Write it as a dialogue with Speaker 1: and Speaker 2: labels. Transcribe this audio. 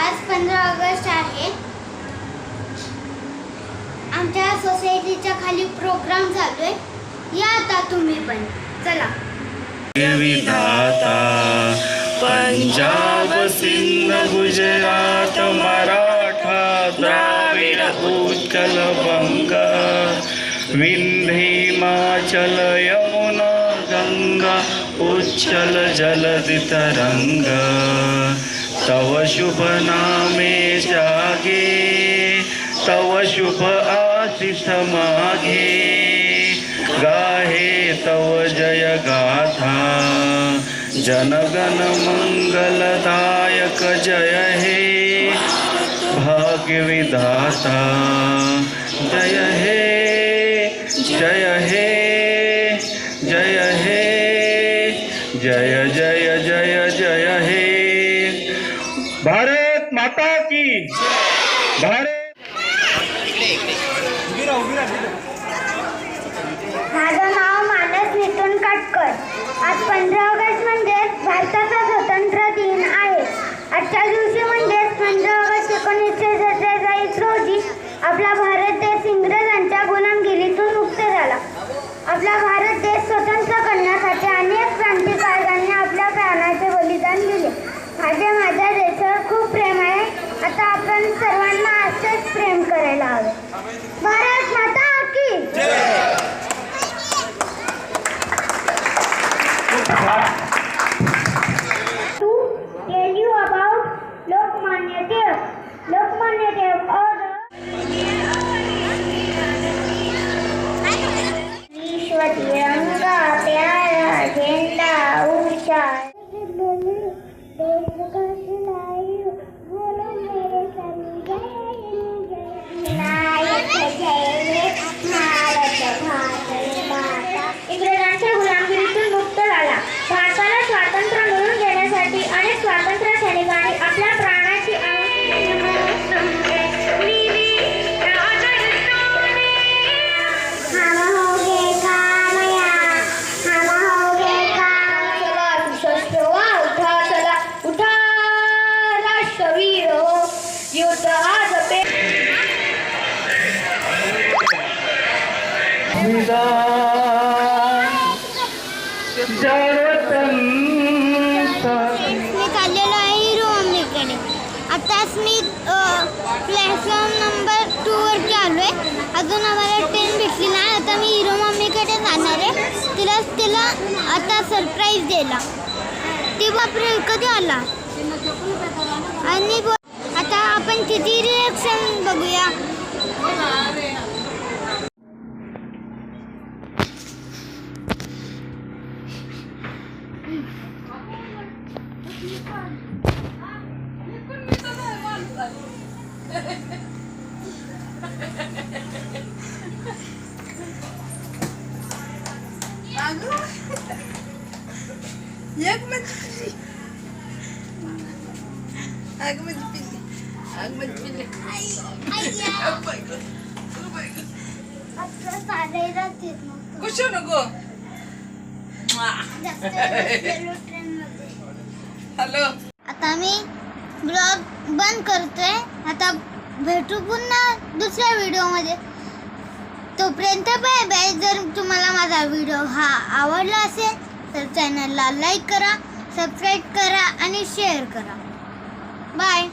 Speaker 1: आज 15 ऑगस्ट आहे. आमच्या सोसायटीच्या खाली प्रोग्राम चालू आहे. या आता तुम्ही पण चला.
Speaker 2: विधाता पंजाब सिंध गुजरात मराठा द्राविड उत्कल बंग विंध्य हिमाचल यमुना गंगा उच्चल जलधि तरंग तव शुभ नामे जागे तव शुभ आतिथ मागे गाहे तव जय गाथा जनगण मंगलदायक जय हे भाग्य विधाता जय हे जय हे जय हे जय जय जय जय हे. भारत माता की भारत.
Speaker 1: माझं नाव मानस नितून काटकर. आज 15 ऑगस्ट म्हणजे भारताचा स्वतंत्र दिन आहे. आजच्या दिवशी म्हणजे 15 ऑगस्ट 1947 रोजी आपला भारत देश इंग्रजांच्या गुलामगिरीतून मुक्त झाला. आपला भारत देश स्वतंत्र करण्यासाठी अनेक क्रांतिकारकांनी आपल्या प्राणाचे बलिदान दिले. माझ्या देशावर खूप प्रेम आहे. आता आपण सर्वांना असेच प्रेम करायला हवे. भारत माता की to tell you about Lokmanya Tilak. Lokmanya Tilak or विश्व तिरंगा प्यारा झंडा ऊंचा देश का सिलायू बोलो मेरे संजय नायक जय भारत माता. इंग्रजांच्या गुलामगिरीतून मुक्त झाला. भारताला स्वातंत्र्य मिळवून देण्यासाठी अनेक स्वातंत्र्य सैनिकांनी आपल्या प्राणाची आहुती दिली. हम होगे कामया हम होगे कामया. सशस्त्र उठा चला उठा राष्ट्रवीर युद्ध आज पे मी चाललेलो आहे हिरो मम्मीकडे. आताच मी प्लॅटफॉर्म नंबर 2 वरती आलो आहे. अजून आम्हाला ट्रेन भेटली नाही. आता मी हिरो मम्मीकडे जाणार आहे. तिला आता सरप्राईज द्यायला. ती बापरे कधी आला. आणि आता आपण तिची रिॲक्शन बघूया.
Speaker 3: हॅलो.
Speaker 1: आता मी ब्लॉग बंद करतोय. आता भेटू पुन्हा दुसऱ्या व्हिडिओमध्ये. तोपर्यंत बाय बाय. जर तुम्हाला माझा व्हिडिओ हा आवडला असेल तर चॅनलला लाईक करा, सबस्क्राईब करा आणि शेअर करा. बाय.